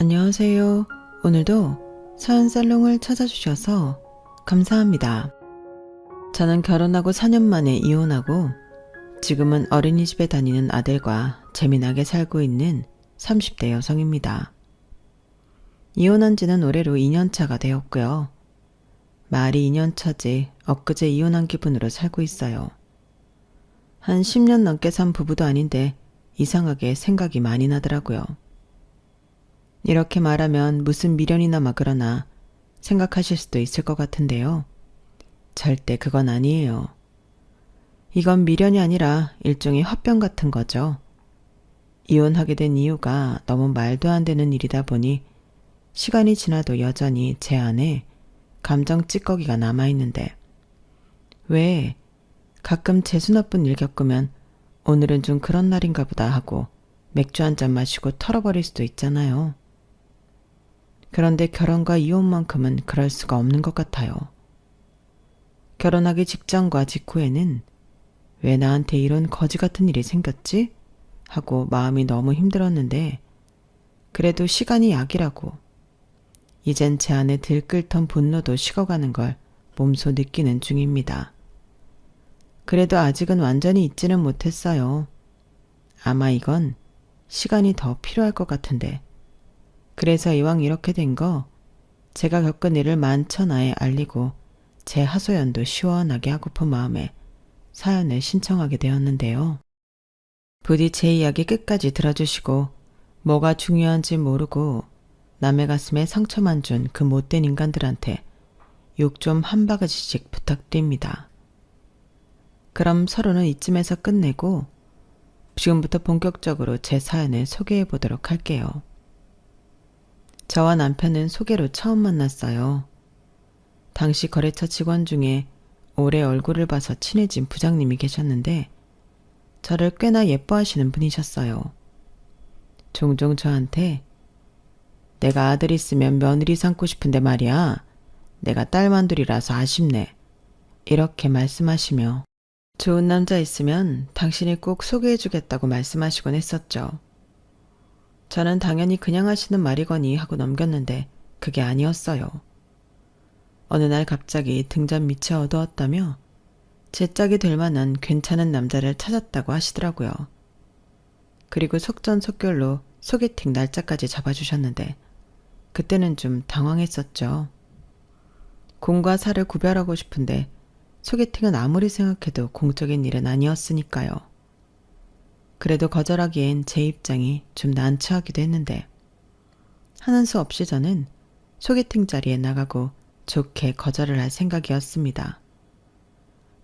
안녕하세요. 오늘도 사연살롱을 찾아주셔서 감사합니다. 저는 결혼하고 4년 만에 이혼하고 지금은 어린이집에 다니는 아들과 재미나게 살고 있는 30대 여성입니다. 이혼한 지는 올해로 2년차가 되었고요. 말이 2년차지 엊그제 이혼한 기분으로 살고 있어요. 한 10년 넘게 산 부부도 아닌데 이상하게 생각이 많이 나더라고요. 이렇게 말하면 무슨 미련이나 막으러나 생각하실 수도 있을 것 같은데요. 절대 그건 아니에요. 이건 미련이 아니라 일종의 화병 같은 거죠. 이혼하게 된 이유가 너무 말도 안 되는 일이다 보니 시간이 지나도 여전히 제 안에 감정 찌꺼기가 남아있는데 왜 가끔 재수 나쁜 일 겪으면 오늘은 좀 그런 날인가 보다 하고 맥주 한 잔 마시고 털어버릴 수도 있잖아요. 그런데 결혼과 이혼만큼은 그럴 수가 없는 것 같아요. 결혼하기 직전과 직후에는 왜 나한테 이런 거지 같은 일이 생겼지? 하고 마음이 너무 힘들었는데 그래도 시간이 약이라고 이젠 제 안에 들끓던 분노도 식어가는 걸 몸소 느끼는 중입니다. 그래도 아직은 완전히 잊지는 못했어요. 아마 이건 시간이 더 필요할 것 같은데 그래서 이왕 이렇게 된 거 제가 겪은 일을 만천하에 알리고 제 하소연도 시원하게 하고픈 마음에 사연을 신청하게 되었는데요. 부디 제 이야기 끝까지 들어주시고 뭐가 중요한지 모르고 남의 가슴에 상처만 준 그 못된 인간들한테 욕 좀 한 바가지씩 부탁드립니다. 그럼 서로는 이쯤에서 끝내고 지금부터 본격적으로 제 사연을 소개해 보도록 할게요. 저와 남편은 소개로 처음 만났어요. 당시 거래처 직원 중에 오래 얼굴을 봐서 친해진 부장님이 계셨는데 저를 꽤나 예뻐하시는 분이셨어요. 종종 저한테 내가 아들 있으면 며느리 삼고 싶은데 말이야. 내가 딸만둘이라서 아쉽네. 이렇게 말씀하시며 좋은 남자 있으면 당신이 꼭 소개해주겠다고 말씀하시곤 했었죠. 저는 당연히 그냥 하시는 말이거니 하고 넘겼는데 그게 아니었어요. 어느 날 갑자기 등잔 밑이 어두웠다며 제 짝이 될 만한 괜찮은 남자를 찾았다고 하시더라고요. 그리고 속전속결로 소개팅 날짜까지 잡아주셨는데 그때는 좀 당황했었죠. 공과 사를 구별하고 싶은데 소개팅은 아무리 생각해도 공적인 일은 아니었으니까요. 그래도 거절하기엔 제 입장이 좀 난처하기도 했는데 하는 수 없이 저는 소개팅 자리에 나가고 좋게 거절을 할 생각이었습니다.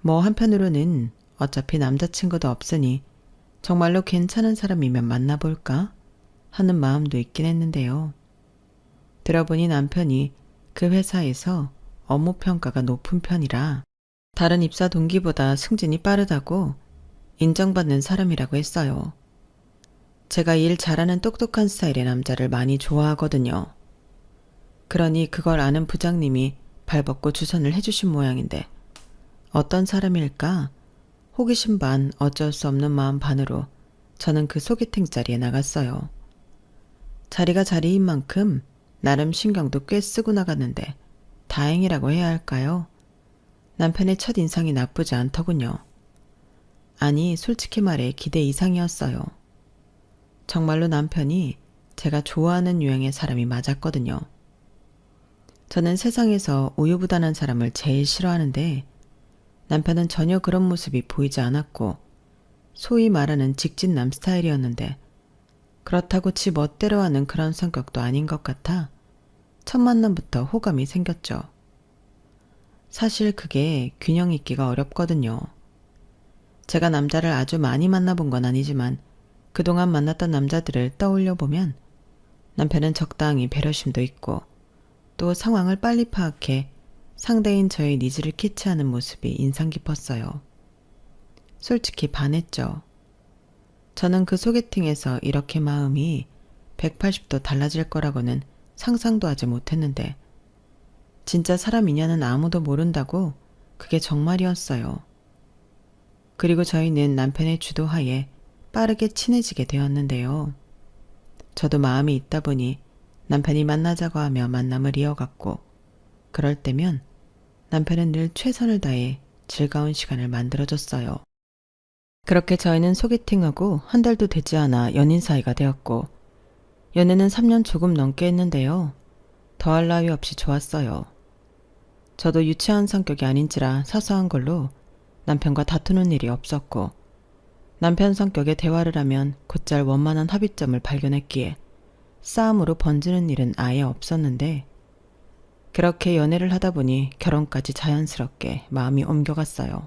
뭐 한편으로는 어차피 남자친구도 없으니 정말로 괜찮은 사람이면 만나볼까 하는 마음도 있긴 했는데요. 들어보니 남편이 그 회사에서 업무 평가가 높은 편이라 다른 입사 동기보다 승진이 빠르다고 인정받는 사람이라고 했어요. 제가 일 잘하는 똑똑한 스타일의 남자를 많이 좋아하거든요. 그러니 그걸 아는 부장님이 발벗고 주선을 해주신 모양인데 어떤 사람일까? 호기심 반 어쩔 수 없는 마음 반으로 저는 그 소개팅 자리에 나갔어요. 자리가 자리인 만큼 나름 신경도 꽤 쓰고 나갔는데 다행이라고 해야 할까요? 남편의 첫 인상이 나쁘지 않더군요. 아니, 솔직히 말해 기대 이상이었어요. 정말로 남편이 제가 좋아하는 유형의 사람이 맞았거든요. 저는 세상에서 우유부단한 사람을 제일 싫어하는데 남편은 전혀 그런 모습이 보이지 않았고 소위 말하는 직진남 스타일이었는데 그렇다고 지 멋대로 하는 그런 성격도 아닌 것 같아 첫 만남부터 호감이 생겼죠. 사실 그게 균형 있기가 어렵거든요. 제가 남자를 아주 많이 만나본 건 아니지만 그동안 만났던 남자들을 떠올려 보면 남편은 적당히 배려심도 있고 또 상황을 빨리 파악해 상대인 저의 니즈를 캐치하는 모습이 인상 깊었어요. 솔직히 반했죠. 저는 그 소개팅에서 이렇게 마음이 180도 달라질 거라고는 상상도 하지 못했는데 진짜 사람이냐는 아무도 모른다고 그게 정말이었어요. 그리고 저희는 남편의 주도하에 빠르게 친해지게 되었는데요. 저도 마음이 있다 보니 남편이 만나자고 하며 만남을 이어갔고, 그럴 때면 남편은 늘 최선을 다해 즐거운 시간을 만들어줬어요. 그렇게 저희는 소개팅하고 한 달도 되지 않아 연인 사이가 되었고, 연애는 3년 조금 넘게 했는데요. 더할 나위 없이 좋았어요. 저도 유치한 성격이 아닌지라 사소한 걸로 남편과 다투는 일이 없었고, 남편 성격에 대화를 하면 곧잘 원만한 합의점을 발견했기에 싸움으로 번지는 일은 아예 없었는데, 그렇게 연애를 하다 보니 결혼까지 자연스럽게 마음이 옮겨갔어요.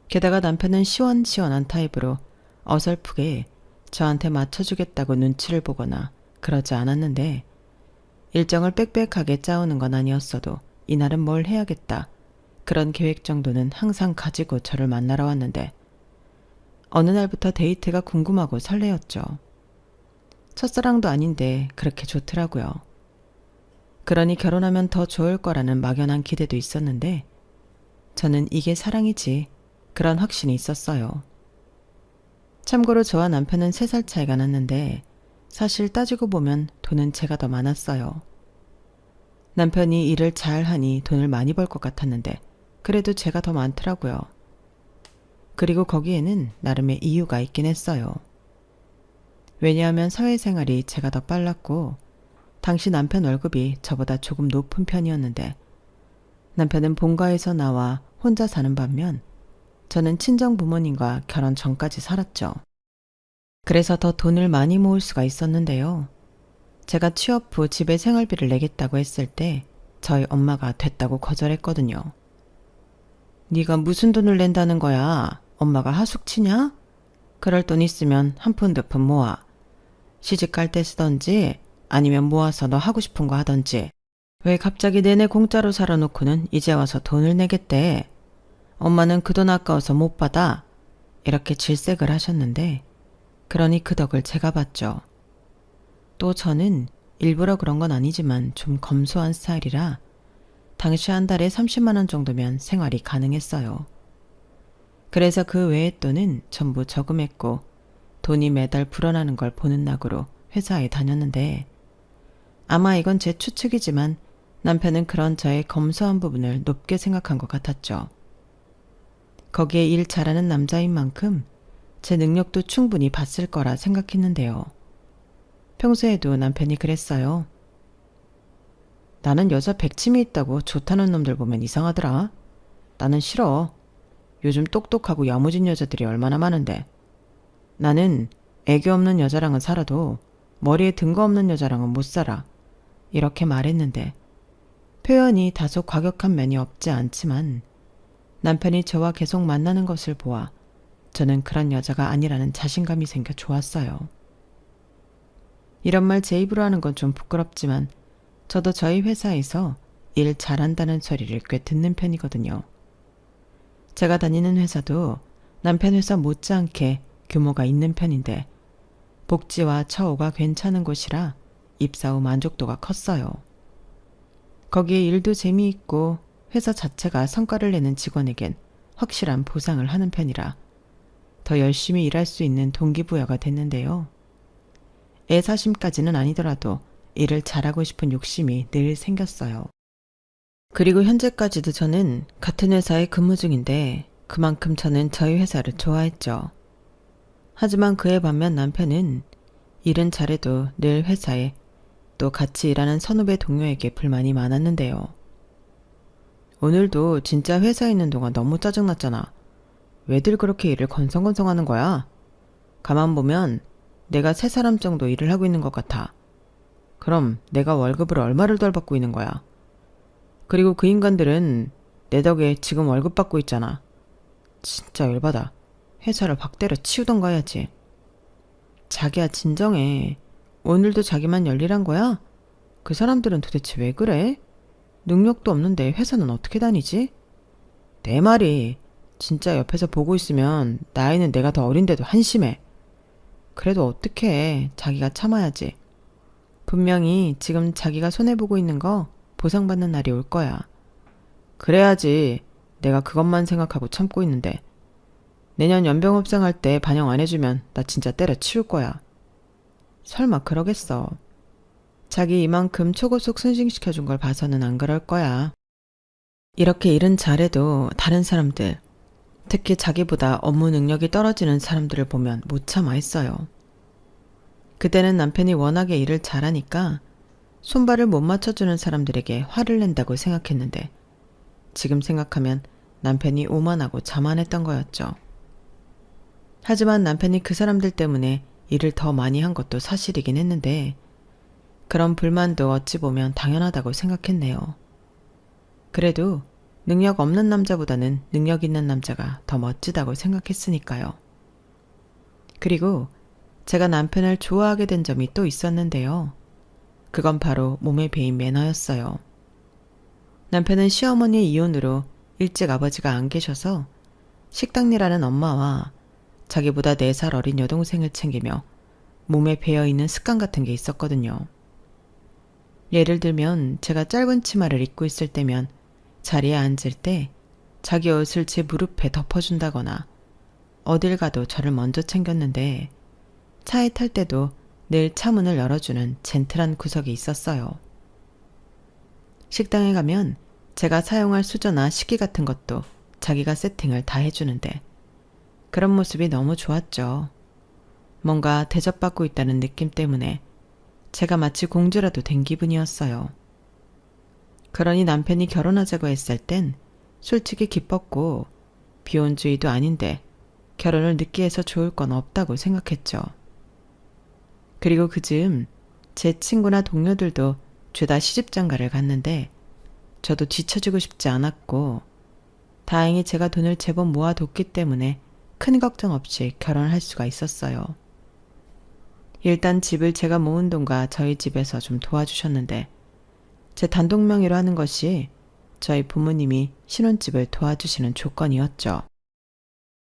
게다가 남편은 시원시원한 타입으로 어설프게 저한테 맞춰주겠다고 눈치를 보거나 그러지 않았는데, 일정을 빽빽하게 짜오는 건 아니었어도 이날은 뭘 해야겠다, 그런 계획 정도는 항상 가지고 저를 만나러 왔는데, 어느 날부터 데이트가 궁금하고 설레었죠. 첫사랑도 아닌데 그렇게 좋더라고요. 그러니 결혼하면 더 좋을 거라는 막연한 기대도 있었는데, 저는 이게 사랑이지, 그런 확신이 있었어요. 참고로 저와 남편은 3살 차이가 났는데, 사실 따지고 보면 돈은 제가 더 많았어요. 남편이 일을 잘하니 돈을 많이 벌 것 같았는데, 그래도 제가 더 많더라고요. 그리고 거기에는 나름의 이유가 있긴 했어요. 왜냐하면 사회생활이 제가 더 빨랐고, 당시 남편 월급이 저보다 조금 높은 편이었는데, 남편은 본가에서 나와 혼자 사는 반면 저는 친정 부모님과 결혼 전까지 살았죠. 그래서 더 돈을 많이 모을 수가 있었는데요. 제가 취업 후 집에 생활비를 내겠다고 했을 때 저희 엄마가 됐다고 거절했거든요. 네가 무슨 돈을 낸다는 거야? 엄마가 하숙치냐? 그럴 돈 있으면 한 푼 두 푼 모아. 시집 갈 때 쓰던지 아니면 모아서 너 하고 싶은 거 하던지. 왜 갑자기 내내 공짜로 살아놓고는 이제 와서 돈을 내겠대. 엄마는 그 돈 아까워서 못 받아. 이렇게 질색을 하셨는데, 그러니 그 덕을 제가 봤죠. 또 저는 일부러 그런 건 아니지만 좀 검소한 스타일이라 당시 한 달에 30만 원 정도면 생활이 가능했어요. 그래서 그 외의 돈은 전부 저금했고, 돈이 매달 불어나는 걸 보는 낙으로 회사에 다녔는데, 아마 이건 제 추측이지만 남편은 그런 저의 검소한 부분을 높게 생각한 것 같았죠. 거기에 일 잘하는 남자인 만큼 제 능력도 충분히 봤을 거라 생각했는데요. 평소에도 남편이 그랬어요. 나는 여자 백침이 있다고 좋다는 놈들 보면 이상하더라. 나는 싫어. 요즘 똑똑하고 야무진 여자들이 얼마나 많은데. 나는 애교 없는 여자랑은 살아도 머리에 든 거 없는 여자랑은 못 살아. 이렇게 말했는데, 표현이 다소 과격한 면이 없지 않지만 남편이 저와 계속 만나는 것을 보아 저는 그런 여자가 아니라는 자신감이 생겨 좋았어요. 이런 말 제 입으로 하는 건 좀 부끄럽지만 저도 저희 회사에서 일 잘한다는 소리를 꽤 듣는 편이거든요. 제가 다니는 회사도 남편 회사 못지않게 규모가 있는 편인데, 복지와 처우가 괜찮은 곳이라 입사 후 만족도가 컸어요. 거기에 일도 재미있고 회사 자체가 성과를 내는 직원에겐 확실한 보상을 하는 편이라 더 열심히 일할 수 있는 동기부여가 됐는데요. 애사심까지는 아니더라도 일을 잘하고 싶은 욕심이 늘 생겼어요. 그리고 현재까지도 저는 같은 회사에 근무 중인데 그만큼 저는 저희 회사를 좋아했죠. 하지만 그에 반면 남편은 일은 잘해도 늘 회사에, 또 같이 일하는 선후배 동료에게 불만이 많았는데요. 오늘도 진짜 회사에 있는 동안 너무 짜증났잖아. 왜들 그렇게 일을 건성건성하는 거야? 가만 보면 내가 3사람 정도 일을 하고 있는 것 같아. 그럼 내가 월급을 얼마를 덜 받고 있는 거야? 그리고 그 인간들은 내 덕에 지금 월급 받고 있잖아. 진짜 열받아. 회사를 확 때려 치우던가 해야지. 자기야 진정해. 오늘도 자기만 열일한 거야? 그 사람들은 도대체 왜 그래? 능력도 없는데 회사는 어떻게 다니지? 내 말이 진짜 옆에서 보고 있으면 나이는 내가 더 어린데도 한심해. 그래도 어떡해. 자기가 참아야지. 분명히 지금 자기가 손해보고 있는 거 보상받는 날이 올 거야. 그래야지. 내가 그것만 생각하고 참고 있는데 내년 연병업생 할 때 반영 안 해주면 나 진짜 때려치울 거야. 설마 그러겠어. 자기 이만큼 초고속 승진시켜준 걸 봐서는 안 그럴 거야. 이렇게 일은 잘해도 다른 사람들, 특히 자기보다 업무 능력이 떨어지는 사람들을 보면 못 참아 했어요. 그때는 남편이 워낙에 일을 잘하니까 손발을 못 맞춰주는 사람들에게 화를 낸다고 생각했는데 지금 생각하면 남편이 오만하고 자만했던 거였죠. 하지만 남편이 그 사람들 때문에 일을 더 많이 한 것도 사실이긴 했는데 그런 불만도 어찌 보면 당연하다고 생각했네요. 그래도 능력 없는 남자보다는 능력 있는 남자가 더 멋지다고 생각했으니까요. 그리고 제가 남편을 좋아하게 된 점이 또 있었는데요. 그건 바로 몸에 배인 매너였어요. 남편은 시어머니의 이혼으로 일찍 아버지가 안 계셔서 식당 일하는 엄마와 자기보다 4살 어린 여동생을 챙기며 몸에 배어있는 습관 같은 게 있었거든요. 예를 들면 제가 짧은 치마를 입고 있을 때면 자리에 앉을 때 자기 옷을 제 무릎에 덮어준다거나 어딜 가도 저를 먼저 챙겼는데 차에 탈 때도 늘 차문을 열어주는 젠틀한 구석이 있었어요. 식당에 가면 제가 사용할 수저나 식기 같은 것도 자기가 세팅을 다 해주는데 그런 모습이 너무 좋았죠. 뭔가 대접받고 있다는 느낌 때문에 제가 마치 공주라도 된 기분이었어요. 그러니 남편이 결혼하자고 했을 땐 솔직히 기뻤고 비혼주의도 아닌데 결혼을 늦게 해서 좋을 건 없다고 생각했죠. 그리고 그즈음 제 친구나 동료들도 죄다 시집장가를 갔는데 저도 뒤처지고 싶지 않았고 다행히 제가 돈을 제법 모아뒀기 때문에 큰 걱정 없이 결혼을 할 수가 있었어요. 일단 집을 제가 모은 돈과 저희 집에서 좀 도와주셨는데 제 단독 명의로 하는 것이 저희 부모님이 신혼집을 도와주시는 조건이었죠.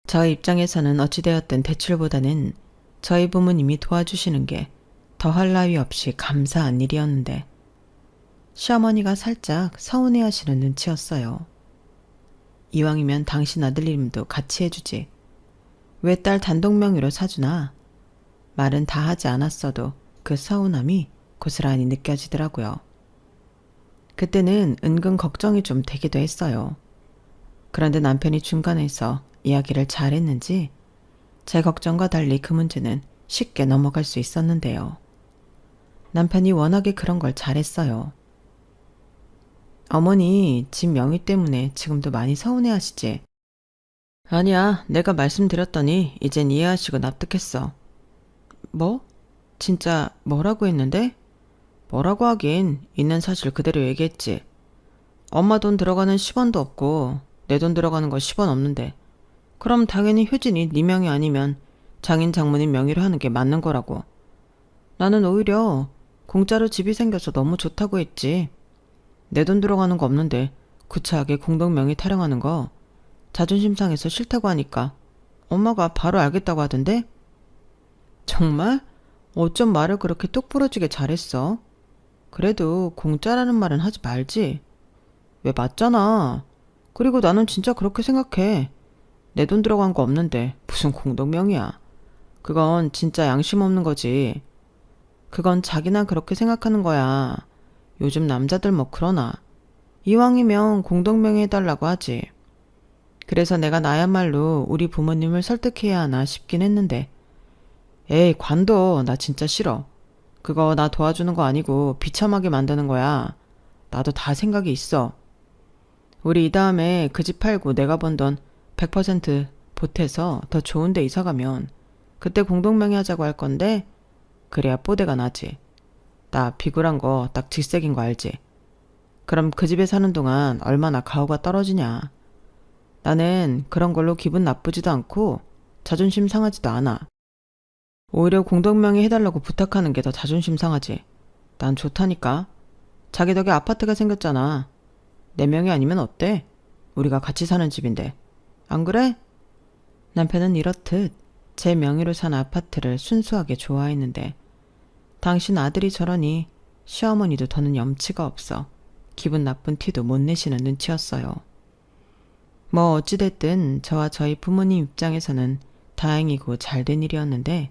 저희 입장에서는 어찌되었든 대출보다는 저희 부모님이 도와주시는 게 더할 나위 없이 감사한 일이었는데 시어머니가 살짝 서운해하시는 눈치였어요. 이왕이면 당신 아들 이름도 같이 해주지. 왜 딸 단독 명의로 사주나? 말은 다 하지 않았어도 그 서운함이 고스란히 느껴지더라고요. 그때는 은근 걱정이 좀 되기도 했어요. 그런데 남편이 중간에서 이야기를 잘했는지 제 걱정과 달리 그 문제는 쉽게 넘어갈 수 있었는데요. 남편이 워낙에 그런 걸 잘했어요. 어머니 집 명의 때문에 지금도 많이 서운해하시지? 아니야, 내가 말씀드렸더니 이젠 이해하시고 납득했어. 뭐? 진짜 뭐라고 했는데? 뭐라고 하긴 있는 사실 그대로 얘기했지. 엄마 돈 들어가는 10원도 없고 내 돈 들어가는 거 10원 없는데 그럼 당연히 효진이 네 명이 아니면 장인 장모님 명의로 하는 게 맞는 거라고. 나는 오히려 공짜로 집이 생겨서 너무 좋다고 했지. 내 돈 들어가는 거 없는데 구차하게 공동 명의 타령하는 거 자존심 상해서 싫다고 하니까 엄마가 바로 알겠다고 하던데? 정말? 어쩜 말을 그렇게 똑부러지게 잘했어? 그래도 공짜라는 말은 하지 말지. 왜 맞잖아. 그리고 나는 진짜 그렇게 생각해. 내 돈 들어간 거 없는데 무슨 공동명의야. 그건 진짜 양심 없는 거지. 그건 자기나 그렇게 생각하는 거야. 요즘 남자들 뭐 그러나. 이왕이면 공동명의 해달라고 하지. 그래서 내가 나야말로 우리 부모님을 설득해야 하나 싶긴 했는데 에이 관둬. 나 진짜 싫어. 그거 나 도와주는 거 아니고 비참하게 만드는 거야. 나도 다 생각이 있어. 우리 이 다음에 그 집 팔고 내가 번 돈 100% 보태서 더 좋은 데 이사 가면 그때 공동명의 하자고 할 건데 그래야 뽀대가 나지. 나 비굴한 거 딱 질색인 거 알지? 그럼 그 집에 사는 동안 얼마나 가오가 떨어지냐. 나는 그런 걸로 기분 나쁘지도 않고 자존심 상하지도 않아. 오히려 공동명의 해달라고 부탁하는 게 더 자존심 상하지. 난 좋다니까. 자기 덕에 아파트가 생겼잖아. 내 명의 아니면 어때? 우리가 같이 사는 집인데. 안 그래? 남편은 이렇듯 제 명의로 산 아파트를 순수하게 좋아했는데 당신 아들이 저러니 시어머니도 더는 염치가 없어 기분 나쁜 티도 못 내시는 눈치였어요. 뭐 어찌됐든 저와 저희 부모님 입장에서는 다행이고 잘된 일이었는데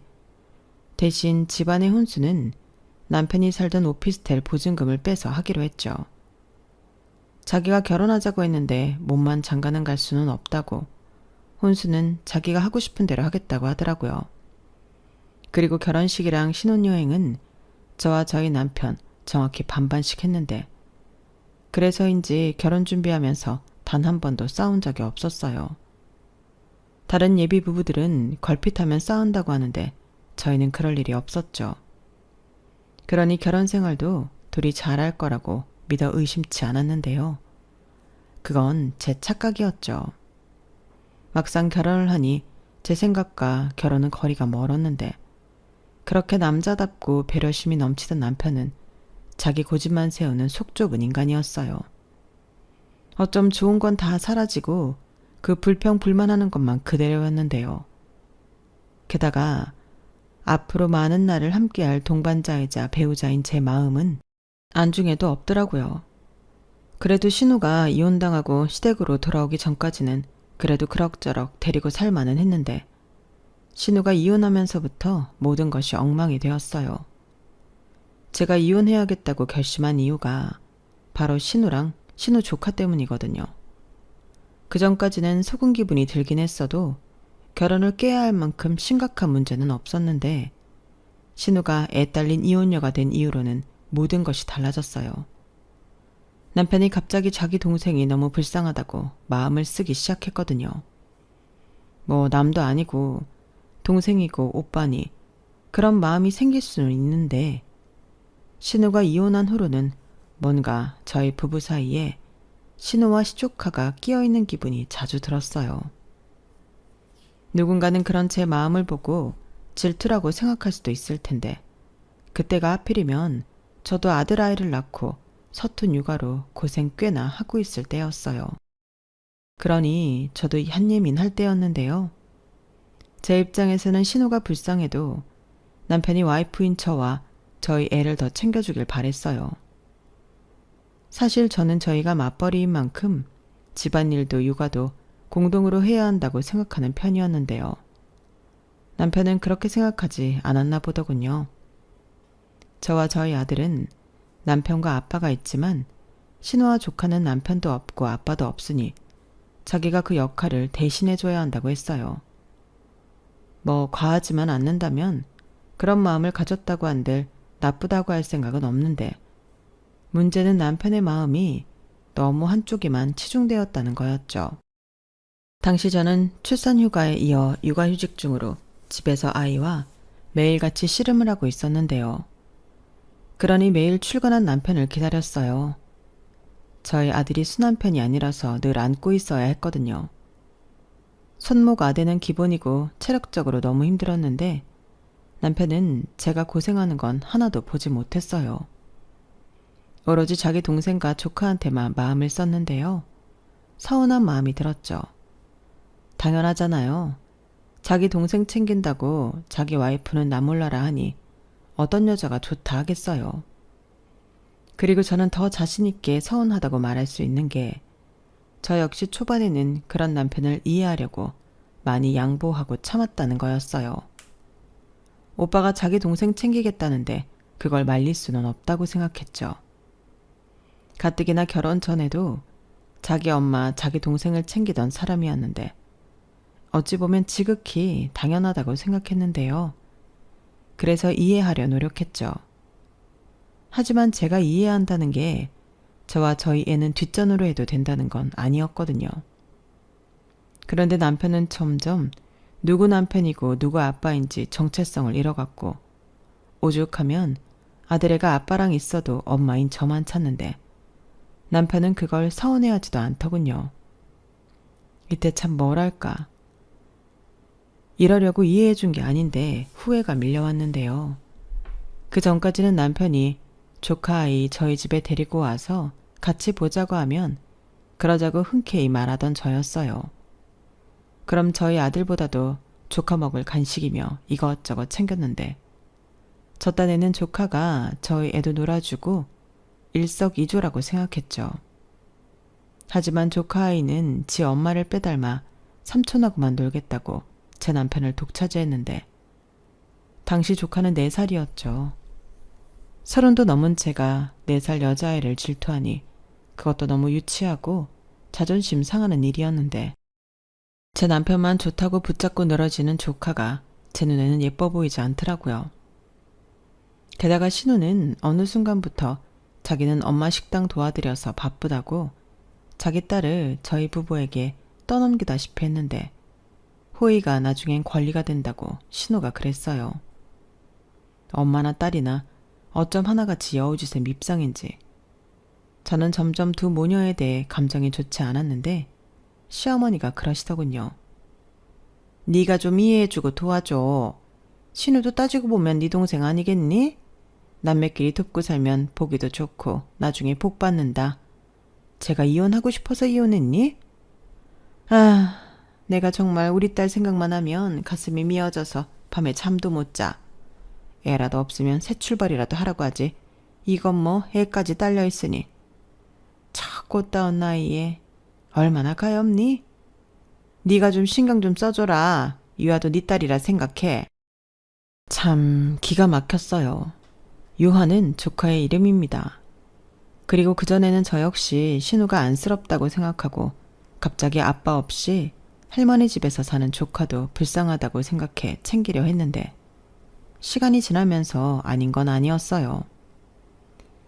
대신 집안의 혼수는 남편이 살던 오피스텔 보증금을 빼서 하기로 했죠. 자기가 결혼하자고 했는데 몸만 장가는 갈 수는 없다고, 혼수는 자기가 하고 싶은 대로 하겠다고 하더라고요. 그리고 결혼식이랑 신혼여행은 저와 저희 남편 정확히 반반씩 했는데, 그래서인지 결혼 준비하면서 단 한 번도 싸운 적이 없었어요. 다른 예비 부부들은 걸핏하면 싸운다고 하는데 저희는 그럴 일이 없었죠. 그러니 결혼 생활도 둘이 잘할 거라고 믿어 의심치 않았는데요. 그건 제 착각이었죠. 막상 결혼을 하니 제 생각과 결혼은 거리가 멀었는데, 그렇게 남자답고 배려심이 넘치던 남편은 자기 고집만 세우는 속 좁은 인간이었어요. 어쩜 좋은 건 다 사라지고 그 불평불만하는 것만 그대로였는데요. 게다가 앞으로 많은 날을 함께할 동반자이자 배우자인 제 마음은 안중에도 없더라고요. 그래도 신우가 이혼당하고 시댁으로 돌아오기 전까지는 그래도 그럭저럭 데리고 살만은 했는데, 신우가 이혼하면서부터 모든 것이 엉망이 되었어요. 제가 이혼해야겠다고 결심한 이유가 바로 신우랑 신우 조카 때문이거든요. 그 전까지는 속은 기분이 들긴 했어도 결혼을 깨야 할 만큼 심각한 문제는 없었는데, 신우가 애 딸린 이혼녀가 된 이후로는 모든 것이 달라졌어요. 남편이 갑자기 자기 동생이 너무 불쌍하다고 마음을 쓰기 시작했거든요. 뭐 남도 아니고 동생이고 오빠니 그런 마음이 생길 수는 있는데, 신우가 이혼한 후로는 뭔가 저희 부부 사이에 신우와 시조카가 끼어있는 기분이 자주 들었어요. 누군가는 그런 제 마음을 보고 질투라고 생각할 수도 있을 텐데, 그때가 하필이면 저도 아들아이를 낳고 서툰 육아로 고생 꽤나 하고 있을 때였어요. 그러니 저도 한예민할 때였는데요. 제 입장에서는 신우가 불쌍해도 남편이 와이프인 저와 저희 애를 더 챙겨주길 바랬어요. 사실 저는 저희가 맞벌이인 만큼 집안일도 육아도 공동으로 해야 한다고 생각하는 편이었는데요. 남편은 그렇게 생각하지 않았나 보더군요. 저와 저희 아들은 남편과 아빠가 있지만 신우와 조카는 남편도 없고 아빠도 없으니 자기가 그 역할을 대신해줘야 한다고 했어요. 뭐 과하지만 않는다면 그런 마음을 가졌다고 한들 나쁘다고 할 생각은 없는데, 문제는 남편의 마음이 너무 한쪽에만 치중되었다는 거였죠. 당시 저는 출산휴가에 이어 육아휴직 중으로 집에서 아이와 매일같이 씨름을 하고 있었는데요. 그러니 매일 출근한 남편을 기다렸어요. 저희 아들이 순한 편이 아니라서 늘 안고 있어야 했거든요. 손목 아대는 기본이고 체력적으로 너무 힘들었는데, 남편은 제가 고생하는 건 하나도 보지 못했어요. 오로지 자기 동생과 조카한테만 마음을 썼는데요. 서운한 마음이 들었죠. 당연하잖아요. 자기 동생 챙긴다고 자기 와이프는 나 몰라라 하니 어떤 여자가 좋다 하겠어요. 그리고 저는 더 자신있게 서운하다고 말할 수 있는 게, 저 역시 초반에는 그런 남편을 이해하려고 많이 양보하고 참았다는 거였어요. 오빠가 자기 동생 챙기겠다는데 그걸 말릴 수는 없다고 생각했죠. 가뜩이나 결혼 전에도 자기 엄마, 자기 동생을 챙기던 사람이었는데 어찌 보면 지극히 당연하다고 생각했는데요. 그래서 이해하려 노력했죠. 하지만 제가 이해한다는 게 저와 저희 애는 뒷전으로 해도 된다는 건 아니었거든요. 그런데 남편은 점점 누구 남편이고 누구 아빠인지 정체성을 잃어갔고, 오죽하면 아들애가 아빠랑 있어도 엄마인 저만 찾는데 남편은 그걸 서운해하지도 않더군요. 이때 참 뭐랄까, 이러려고 이해해준 게 아닌데 후회가 밀려왔는데요. 그 전까지는 남편이 조카 아이 저희 집에 데리고 와서 같이 보자고 하면 그러자고 흔쾌히 말하던 저였어요. 그럼 저희 아들보다도 조카 먹을 간식이며 이것저것 챙겼는데, 저 딴에는 조카가 저희 애도 놀아주고 일석이조라고 생각했죠. 하지만 조카 아이는 지 엄마를 빼닮아 삼촌하고만 놀겠다고 제 남편을 독차지했는데, 당시 조카는 4살이었죠. 서른도 넘은 제가 4살 여자아이를 질투하니 그것도 너무 유치하고 자존심 상하는 일이었는데 제 남편만 좋다고 붙잡고 늘어지는 조카가 제 눈에는 예뻐 보이지 않더라고요. 게다가 신우는 어느 순간부터 자기는 엄마 식당 도와드려서 바쁘다고 자기 딸을 저희 부부에게 떠넘기다시피 했는데 호의가 나중엔 권리가 된다고 신우가 그랬어요. 엄마나 딸이나 어쩜 하나같이 여우짓에 밉상인지. 저는 점점 두 모녀에 대해 감정이 좋지 않았는데 시어머니가 그러시더군요. 네가 좀 이해해주고 도와줘. 신우도 따지고 보면 네 동생 아니겠니? 남매끼리 돕고 살면 보기도 좋고 나중에 복 받는다. 제가 이혼하고 싶어서 이혼했니? 아, 내가 정말 우리 딸 생각만 하면 가슴이 미어져서 밤에 잠도 못 자. 애라도 없으면 새 출발이라도 하라고 하지. 이건 뭐 애까지 딸려있으니. 참 꽃다운 나이에 얼마나 가엾니? 네가 좀 신경 좀 써줘라. 유아도 네 딸이라 생각해. 참 기가 막혔어요. 유하는 조카의 이름입니다. 그리고 그전에는 저 역시 신우가 안쓰럽다고 생각하고 갑자기 아빠 없이 할머니 집에서 사는 조카도 불쌍하다고 생각해 챙기려 했는데 시간이 지나면서 아닌 건 아니었어요.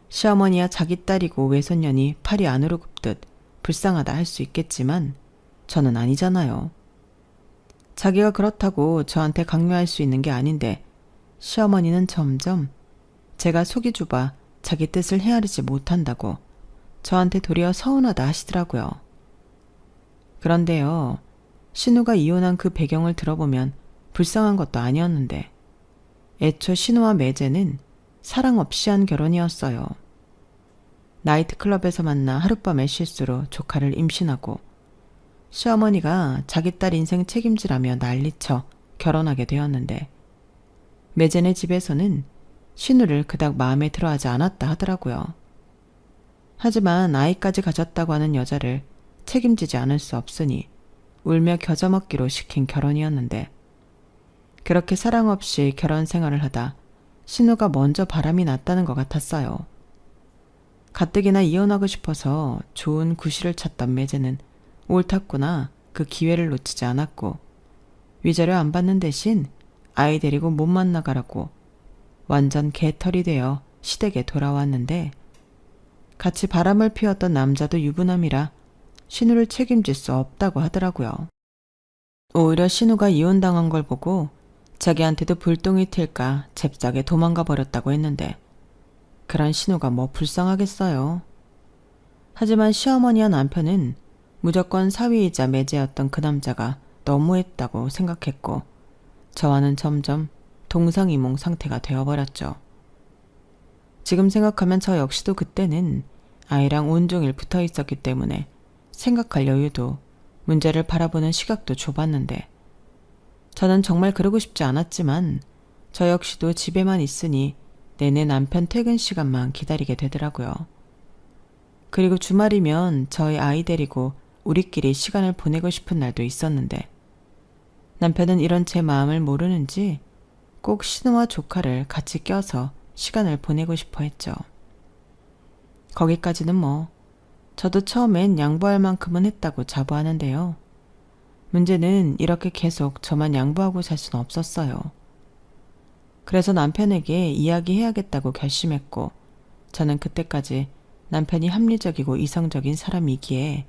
시어머니야 자기 딸이고 외손녀니 팔이 안으로 굽듯 불쌍하다 할 수 있겠지만 저는 아니잖아요. 자기가 그렇다고 저한테 강요할 수 있는 게 아닌데 시어머니는 점점 제가 속이 좁아 자기 뜻을 헤아리지 못한다고 저한테 도리어 서운하다 하시더라고요. 그런데요, 신우가 이혼한 그 배경을 들어보면 불쌍한 것도 아니었는데 애초 신우와 매제는 사랑 없이 한 결혼이었어요. 나이트클럽에서 만나 하룻밤의 실수로 조카를 임신하고 시어머니가 자기 딸 인생 책임지라며 난리쳐 결혼하게 되었는데 매제네 집에서는 신우를 그닥 마음에 들어하지 않았다 하더라고요. 하지만 아이까지 가졌다고 하는 여자를 책임지지 않을 수 없으니 울며 겨자먹기로 시킨 결혼이었는데 그렇게 사랑 없이 결혼 생활을 하다 신우가 먼저 바람이 났다는 것 같았어요. 가뜩이나 이혼하고 싶어서 좋은 구실을 찾던 매제는 옳았구나 그 기회를 놓치지 않았고 위자료 안 받는 대신 아이 데리고 못 만나가라고 완전 개털이 되어 시댁에 돌아왔는데 같이 바람을 피웠던 남자도 유부남이라 신우를 책임질 수 없다고 하더라고요. 오히려 신우가 이혼당한 걸 보고 자기한테도 불똥이 튈까 잽싸게 도망가 버렸다고 했는데 그런 신우가 뭐 불쌍하겠어요. 하지만 시어머니와 남편은 무조건 사위이자 매제였던 그 남자가 너무했다고 생각했고 저와는 점점 동상이몽 상태가 되어버렸죠. 지금 생각하면 저 역시도 그때는 아이랑 온종일 붙어 있었기 때문에 생각할 여유도 문제를 바라보는 시각도 좁았는데 저는 정말 그러고 싶지 않았지만 저 역시도 집에만 있으니 내내 남편 퇴근 시간만 기다리게 되더라고요. 그리고 주말이면 저희 아이 데리고 우리끼리 시간을 보내고 싶은 날도 있었는데 남편은 이런 제 마음을 모르는지 꼭 신우와 조카를 같이 껴서 시간을 보내고 싶어 했죠. 거기까지는 뭐 저도 처음엔 양보할 만큼은 했다고 자부하는데요. 문제는 이렇게 계속 저만 양보하고 살 수는 없었어요. 그래서 남편에게 이야기해야겠다고 결심했고 저는 그때까지 남편이 합리적이고 이성적인 사람이기에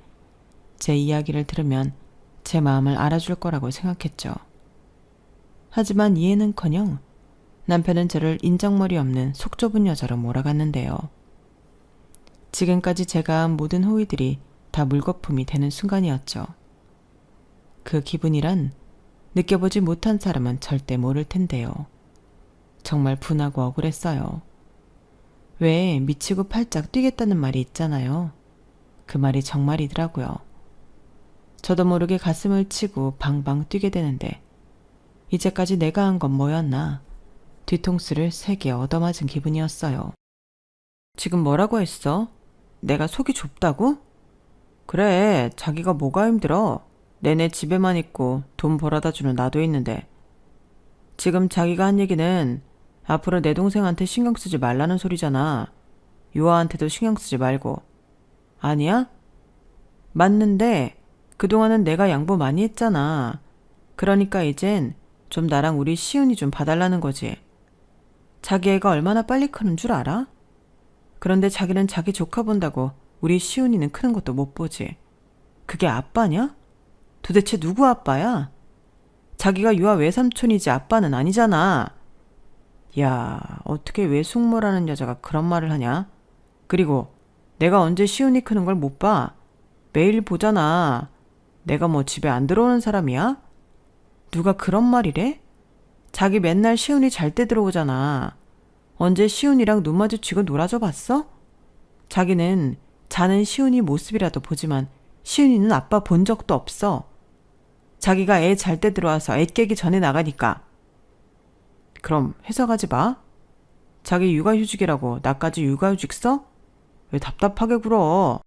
제 이야기를 들으면 제 마음을 알아줄 거라고 생각했죠. 하지만 이해는커녕 남편은 저를 인정머리 없는 속 좁은 여자로 몰아갔는데요. 지금까지 제가 한 모든 호의들이 다 물거품이 되는 순간이었죠. 그 기분이란 느껴보지 못한 사람은 절대 모를 텐데요. 정말 분하고 억울했어요. 왜 미치고 팔짝 뛰겠다는 말이 있잖아요. 그 말이 정말이더라고요. 저도 모르게 가슴을 치고 방방 뛰게 되는데 이제까지 내가 한 건 뭐였나 뒤통수를 3개 얻어맞은 기분이었어요. 지금 뭐라고 했어? 내가 속이 좁다고? 그래, 자기가 뭐가 힘들어? 내내 집에만 있고 돈 벌어다 주는 나도 있는데 지금 자기가 한 얘기는 앞으로 내 동생한테 신경 쓰지 말라는 소리잖아. 유아한테도 신경 쓰지 말고. 아니야? 맞는데 그동안은 내가 양보 많이 했잖아. 그러니까 이젠 좀 나랑 우리 시은이 좀 봐달라는 거지. 자기 애가 얼마나 빨리 크는 줄 알아? 그런데 자기는 자기 조카 본다고 우리 시은이는 크는 것도 못 보지. 그게 아빠냐? 도대체 누구 아빠야? 자기가 유아 외삼촌이지 아빠는 아니잖아. 야, 어떻게 외숙모라는 여자가 그런 말을 하냐? 그리고 내가 언제 시은이 크는 걸 못 봐? 매일 보잖아. 내가 뭐 집에 안 들어오는 사람이야? 누가 그런 말이래? 자기 맨날 시은이 잘 때 들어오잖아. 언제 시은이랑 눈 마주치고 놀아줘 봤어? 자기는 자는 시은이 모습이라도 보지만 시은이는 아빠 본 적도 없어. 자기가 애 잘 때 들어와서 애 깨기 전에 나가니까. 그럼 회사 가지 마. 자기 육아휴직이라고 나까지 육아휴직 써? 왜 답답하게 굴어?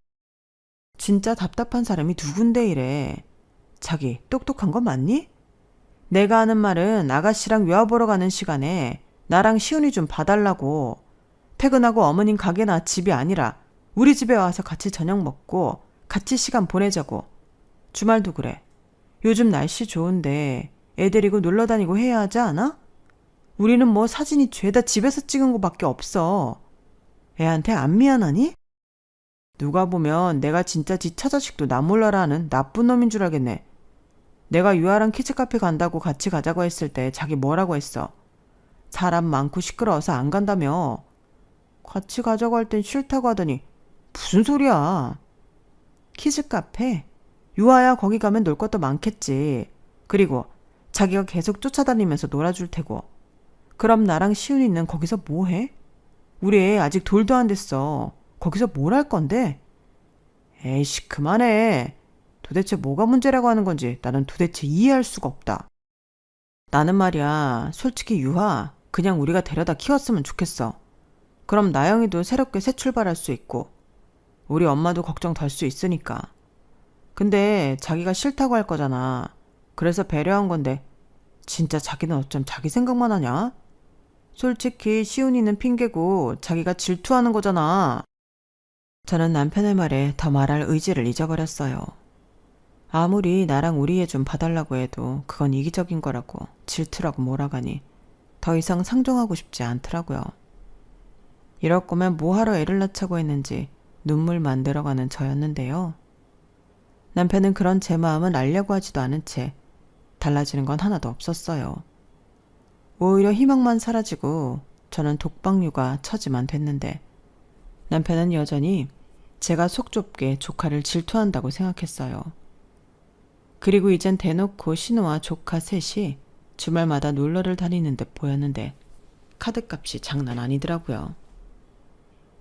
진짜 답답한 사람이 누군데 이래. 자기 똑똑한 거 맞니? 내가 하는 말은 아가씨랑 외화 보러 가는 시간에 나랑 시은이 좀 봐달라고. 퇴근하고 어머님 가게나 집이 아니라 우리 집에 와서 같이 저녁 먹고 같이 시간 보내자고. 주말도 그래. 요즘 날씨 좋은데 애 데리고 놀러 다니고 해야 하지 않아? 우리는 뭐 사진이 죄다 집에서 찍은 거밖에 없어. 애한테 안 미안하니? 누가 보면 내가 진짜 지 처자식도 나 몰라라 하는 나쁜 놈인 줄 알겠네. 내가 유아랑 키즈카페 간다고 같이 가자고 했을 때 자기 뭐라고 했어? 사람 많고 시끄러워서 안 간다며. 같이 가자고 할 땐 싫다고 하더니 무슨 소리야. 키즈카페? 유아야 거기 가면 놀 것도 많겠지. 그리고 자기가 계속 쫓아다니면서 놀아줄 테고. 그럼 나랑 시은이는 거기서 뭐 해? 우리 애 아직 돌도 안 됐어. 거기서 뭘 할 건데? 에이씨 그만해. 도대체 뭐가 문제라고 하는 건지 나는 도대체 이해할 수가 없다. 나는 말이야 솔직히 유아 그냥 우리가 데려다 키웠으면 좋겠어. 그럼 나영이도 새롭게 새 출발할 수 있고 우리 엄마도 걱정 덜 수 있으니까. 근데 자기가 싫다고 할 거잖아. 그래서 배려한 건데 진짜 자기는 어쩜 자기 생각만 하냐? 솔직히 시훈이는 핑계고 자기가 질투하는 거잖아. 저는 남편의 말에 더 말할 의지를 잊어버렸어요. 아무리 나랑 우리 애 좀 봐달라고 해도 그건 이기적인 거라고 질투라고 몰아가니 더 이상 상종하고 싶지 않더라고요. 이럴 거면 뭐하러 애를 낳자고 했는지 눈물 만들어가는 저였는데요. 남편은 그런 제 마음은 알려고 하지도 않은 채 달라지는 건 하나도 없었어요. 오히려 희망만 사라지고 저는 독박육아 처지만 됐는데 남편은 여전히 제가 속 좁게 조카를 질투한다고 생각했어요. 그리고 이젠 대놓고 신우와 조카 셋이 주말마다 놀러를 다니는 듯 보였는데 카드값이 장난 아니더라고요.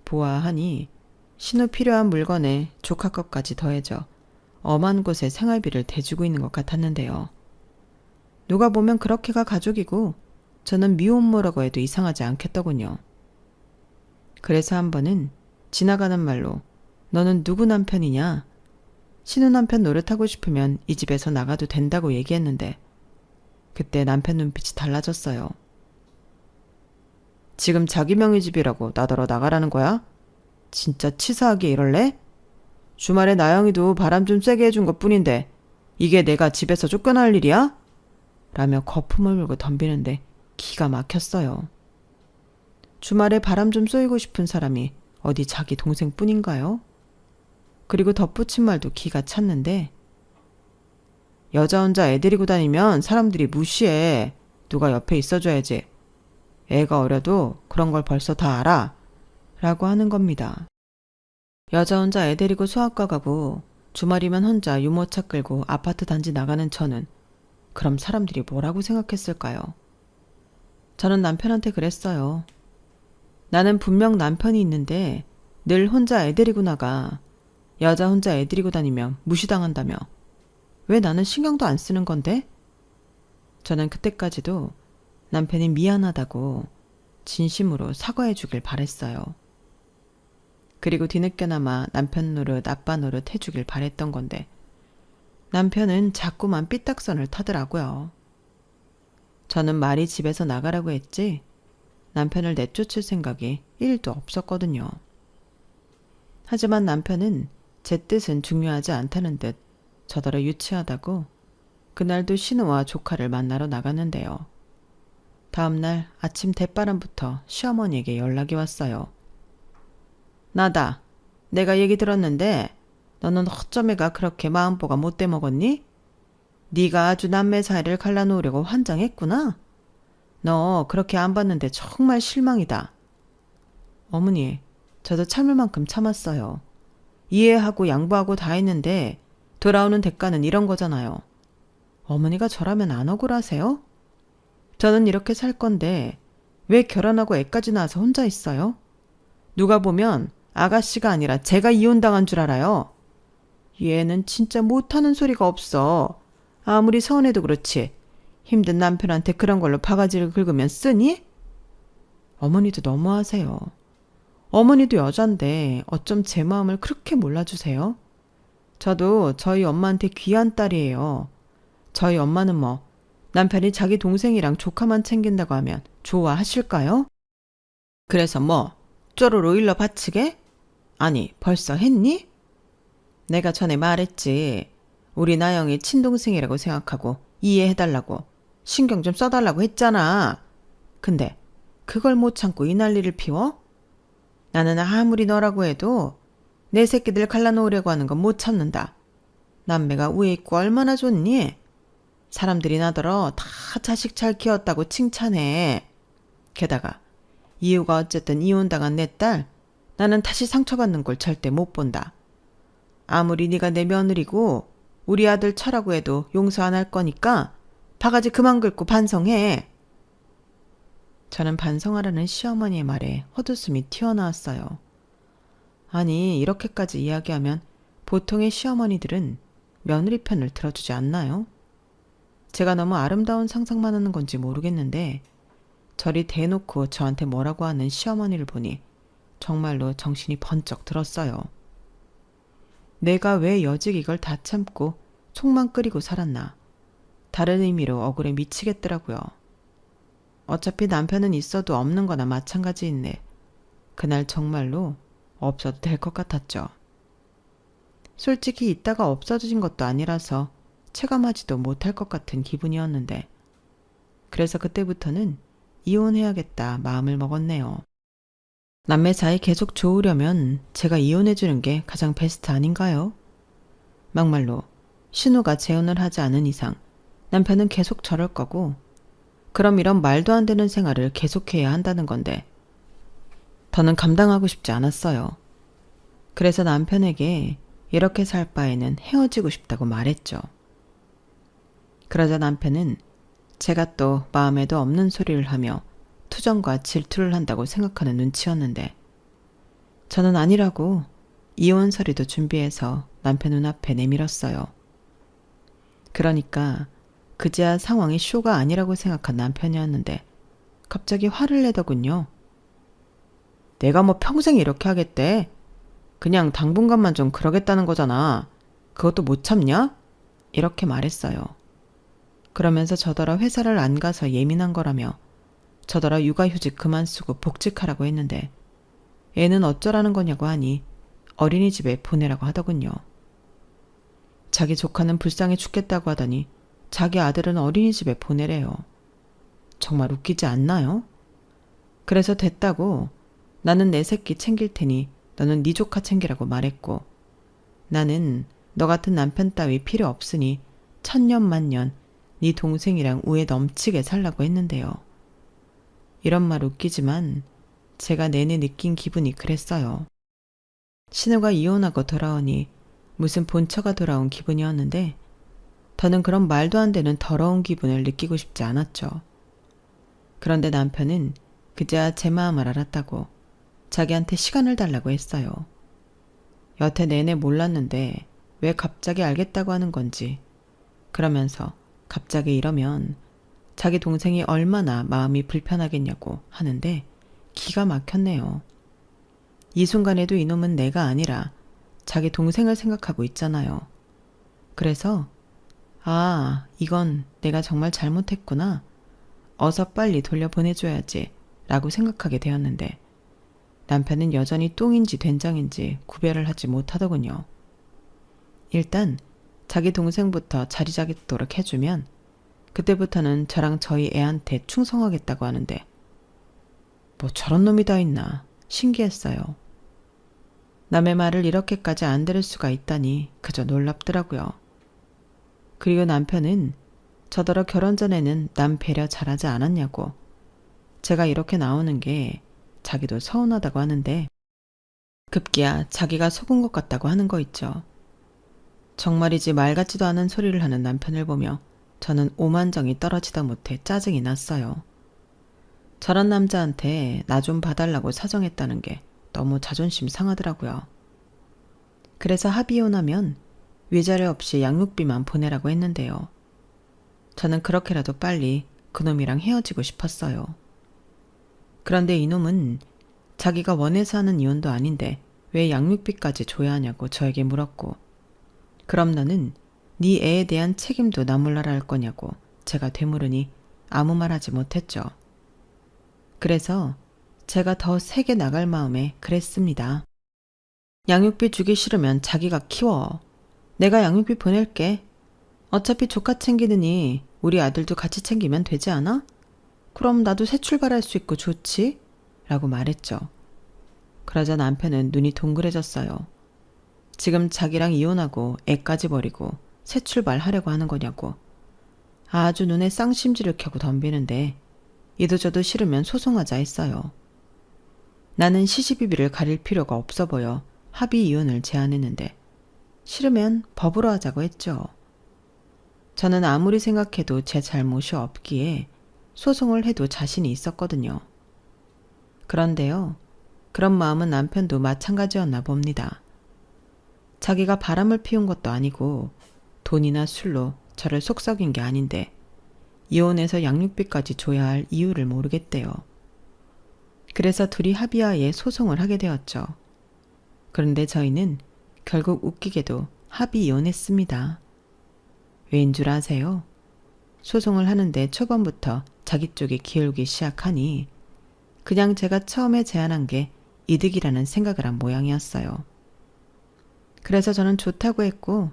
보아하니 신우 필요한 물건에 조카 것까지 더해져 엄한 곳에 생활비를 대주고 있는 것 같았는데요. 누가 보면 그렇게가 가족이고 저는 미혼모라고 해도 이상하지 않겠더군요. 그래서 한 번은 지나가는 말로 너는 누구 남편이냐? 신우 남편 노릇하고 싶으면 이 집에서 나가도 된다고 얘기했는데 그때 남편 눈빛이 달라졌어요. 지금 자기 명의 집이라고 나더러 나가라는 거야? 진짜 치사하게 이럴래? 주말에 나영이도 바람 좀 세게 해준 것뿐인데 이게 내가 집에서 쫓겨날 일이야? 라며 거품을 물고 덤비는데 기가 막혔어요. 주말에 바람 좀 쏘이고 싶은 사람이 어디 자기 동생뿐인가요? 그리고 덧붙인 말도 기가 찼는데 여자 혼자 애 데리고 다니면 사람들이 무시해. 누가 옆에 있어줘야지. 애가 어려도 그런 걸 벌써 다 알아. 라고 하는 겁니다. 여자 혼자 애 데리고 소아과 가고 주말이면 혼자 유모차 끌고 아파트 단지 나가는 저는 그럼 사람들이 뭐라고 생각했을까요? 저는 남편한테 그랬어요. 나는 분명 남편이 있는데 늘 혼자 애 데리고 나가. 여자 혼자 애 데리고 다니면 무시당한다며. 왜 나는 신경도 안 쓰는 건데? 저는 그때까지도 남편이 미안하다고 진심으로 사과해 주길 바랬어요. 그리고 뒤늦게나마 남편 노릇 아빠 노릇 해주길 바랬던 건데 남편은 자꾸만 삐딱선을 타더라고요. 저는 말이 집에서 나가라고 했지 남편을 내쫓을 생각이 1도 없었거든요. 하지만 남편은 제 뜻은 중요하지 않다는 듯 저더러 유치하다고 그날도 신우와 조카를 만나러 나갔는데요. 다음날 아침 대바람부터 시어머니에게 연락이 왔어요. 나다. 내가 얘기 들었는데 너는 어쩜 애가 그렇게 마음보가 못돼 먹었니? 네가 아주 남매 사이를 갈라놓으려고 환장했구나. 너 그렇게 안 봤는데 정말 실망이다. 어머니, 저도 참을 만큼 참았어요. 이해하고 양보하고 다 했는데 돌아오는 대가는 이런 거잖아요. 어머니가 저라면 안 억울하세요? 저는 이렇게 살 건데 왜 결혼하고 애까지 낳아서 혼자 있어요? 누가 보면 아가씨가 아니라 제가 이혼당한 줄 알아요. 얘는 진짜 못하는 소리가 없어. 아무리 서운해도 그렇지. 힘든 남편한테 그런 걸로 바가지를 긁으면 쓰니? 어머니도 너무하세요. 어머니도 여잔데 어쩜 제 마음을 그렇게 몰라주세요? 저도 저희 엄마한테 귀한 딸이에요. 저희 엄마는 뭐 남편이 자기 동생이랑 조카만 챙긴다고 하면 좋아하실까요? 그래서 뭐 쪼로로 일러 바치게? 아니 벌써 했니? 내가 전에 말했지. 우리 나영이 친동생이라고 생각하고 이해해달라고 신경 좀 써달라고 했잖아. 근데 그걸 못 참고 이 난리를 피워? 나는 아무리 너라고 해도 내 새끼들 갈라놓으려고 하는 건 못 참는다. 남매가 우애 있고 얼마나 좋니? 사람들이 나더러 다 자식 잘 키웠다고 칭찬해. 게다가 이유가 어쨌든 이혼당한 내 딸, 나는 다시 상처받는 걸 절대 못 본다. 아무리 네가 내 며느리고 우리 아들 처라고 해도 용서 안 할 거니까 바가지 그만 긁고 반성해. 저는 반성하라는 시어머니의 말에 헛웃음이 튀어나왔어요. 아니 이렇게까지 이야기하면 보통의 시어머니들은 며느리 편을 들어주지 않나요? 제가 너무 아름다운 상상만 하는 건지 모르겠는데 저리 대놓고 저한테 뭐라고 하는 시어머니를 보니 정말로 정신이 번쩍 들었어요. 내가 왜 여직 이걸 다 참고 속만 끓이고 살았나. 다른 의미로 억울해 미치겠더라고요. 어차피 남편은 있어도 없는 거나 마찬가지인데 그날 정말로 없어도 될 것 같았죠. 솔직히 있다가 없어진 것도 아니라서 체감하지도 못할 것 같은 기분이었는데 그래서 그때부터는 이혼해야겠다 마음을 먹었네요. 남매 사이 계속 좋으려면 제가 이혼해주는 게 가장 베스트 아닌가요? 막말로 신우가 재혼을 하지 않은 이상 남편은 계속 저럴 거고 그럼 이런 말도 안 되는 생활을 계속해야 한다는 건데 더는 감당하고 싶지 않았어요. 그래서 남편에게 이렇게 살 바에는 헤어지고 싶다고 말했죠. 그러자 남편은 제가 또 마음에도 없는 소리를 하며 투정과 질투를 한다고 생각하는 눈치였는데 저는 아니라고 이혼 서류도 준비해서 남편 눈앞에 내밀었어요. 그러니까 그제야 상황이 쇼가 아니라고 생각한 남편이었는데 갑자기 화를 내더군요. 내가 뭐 평생 이렇게 하겠대? 그냥 당분간만 좀 그러겠다는 거잖아. 그것도 못 참냐? 이렇게 말했어요. 그러면서 저더러 회사를 안 가서 예민한 거라며 저더러 육아휴직 그만 쓰고 복직하라고 했는데 애는 어쩌라는 거냐고 하니 어린이집에 보내라고 하더군요. 자기 조카는 불쌍해 죽겠다고 하더니 자기 아들은 어린이집에 보내래요. 정말 웃기지 않나요? 그래서 됐다고 나는 내 새끼 챙길 테니 너는 네 조카 챙기라고 말했고 나는 너 같은 남편 따위 필요 없으니 천년만년 네 동생이랑 우애 넘치게 살라고 했는데요. 이런 말 웃기지만 제가 내내 느낀 기분이 그랬어요. 신우가 이혼하고 돌아오니 무슨 본처가 돌아온 기분이었는데 더는 그런 말도 안 되는 더러운 기분을 느끼고 싶지 않았죠. 그런데 남편은 그제야 제 마음을 알았다고 자기한테 시간을 달라고 했어요. 여태 내내 몰랐는데 왜 갑자기 알겠다고 하는 건지 그러면서 갑자기 이러면 자기 동생이 얼마나 마음이 불편하겠냐고 하는데 기가 막혔네요. 이 순간에도 이놈은 내가 아니라 자기 동생을 생각하고 있잖아요. 그래서 이건 내가 정말 잘못했구나. 어서 빨리 돌려보내줘야지 라고 생각하게 되었는데 남편은 여전히 똥인지 된장인지 구별을 하지 못하더군요. 일단 자기 동생부터 자리 잡도록 해주면 그때부터는 저랑 저희 애한테 충성하겠다고 하는데 뭐 저런 놈이 다 있나 신기했어요. 남의 말을 이렇게까지 안 들을 수가 있다니 그저 놀랍더라고요. 그리고 남편은 저더러 결혼 전에는 남 배려 잘하지 않았냐고 제가 이렇게 나오는 게 자기도 서운하다고 하는데 급기야 자기가 속은 것 같다고 하는 거 있죠. 정말이지 말 같지도 않은 소리를 하는 남편을 보며 저는 오만정이 떨어지다 못해 짜증이 났어요. 저런 남자한테 나 좀 봐달라고 사정했다는 게 너무 자존심 상하더라고요. 그래서 합의혼하면 위자료 없이 양육비만 보내라고 했는데요. 저는 그렇게라도 빨리 그놈이랑 헤어지고 싶었어요. 그런데 이놈은 자기가 원해서 하는 이혼도 아닌데 왜 양육비까지 줘야 하냐고 저에게 물었고 그럼 너는 네 애에 대한 책임도 나 몰라라 할 거냐고 제가 되물으니 아무 말 하지 못했죠. 그래서 제가 더 세게 나갈 마음에 그랬습니다. 양육비 주기 싫으면 자기가 키워. 내가 양육비 보낼게. 어차피 조카 챙기느니 우리 아들도 같이 챙기면 되지 않아? 그럼 나도 새 출발할 수 있고 좋지? 라고 말했죠. 그러자 남편은 눈이 동그래졌어요. 지금 자기랑 이혼하고 애까지 버리고 새 출발하려고 하는 거냐고. 아주 눈에 쌍심지를 켜고 덤비는데 이도저도 싫으면 소송하자 했어요. 나는 시시비비를 가릴 필요가 없어 보여 합의 이혼을 제안했는데 싫으면 법으로 하자고 했죠. 저는 아무리 생각해도 제 잘못이 없기에 소송을 해도 자신이 있었거든요. 그런데요, 그런 마음은 남편도 마찬가지였나 봅니다. 자기가 바람을 피운 것도 아니고 돈이나 술로 저를 속썩인 게 아닌데 이혼해서 양육비까지 줘야 할 이유를 모르겠대요. 그래서 둘이 합의하에 소송을 하게 되었죠. 그런데 저희는 결국 웃기게도 합의 이혼했습니다. 왜인 줄 아세요? 소송을 하는데 초반부터 자기 쪽이 기울기 시작하니 그냥 제가 처음에 제안한 게 이득이라는 생각을 한 모양이었어요. 그래서 저는 좋다고 했고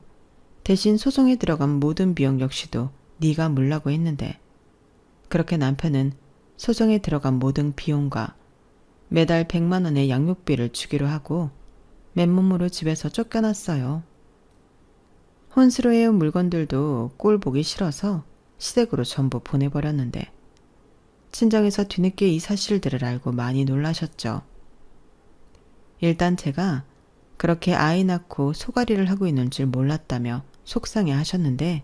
대신 소송에 들어간 모든 비용 역시도 네가 물라고 했는데 그렇게 남편은 소송에 들어간 모든 비용과 매달 100만 원의 양육비를 주기로 하고 맨몸으로 집에서 쫓겨났어요. 혼수로 해온 물건들도 꼴 보기 싫어서 시댁으로 전부 보내버렸는데 친정에서 뒤늦게 이 사실들을 알고 많이 놀라셨죠. 일단 제가 그렇게 아이 낳고 소가리를 하고 있는 줄 몰랐다며 속상해 하셨는데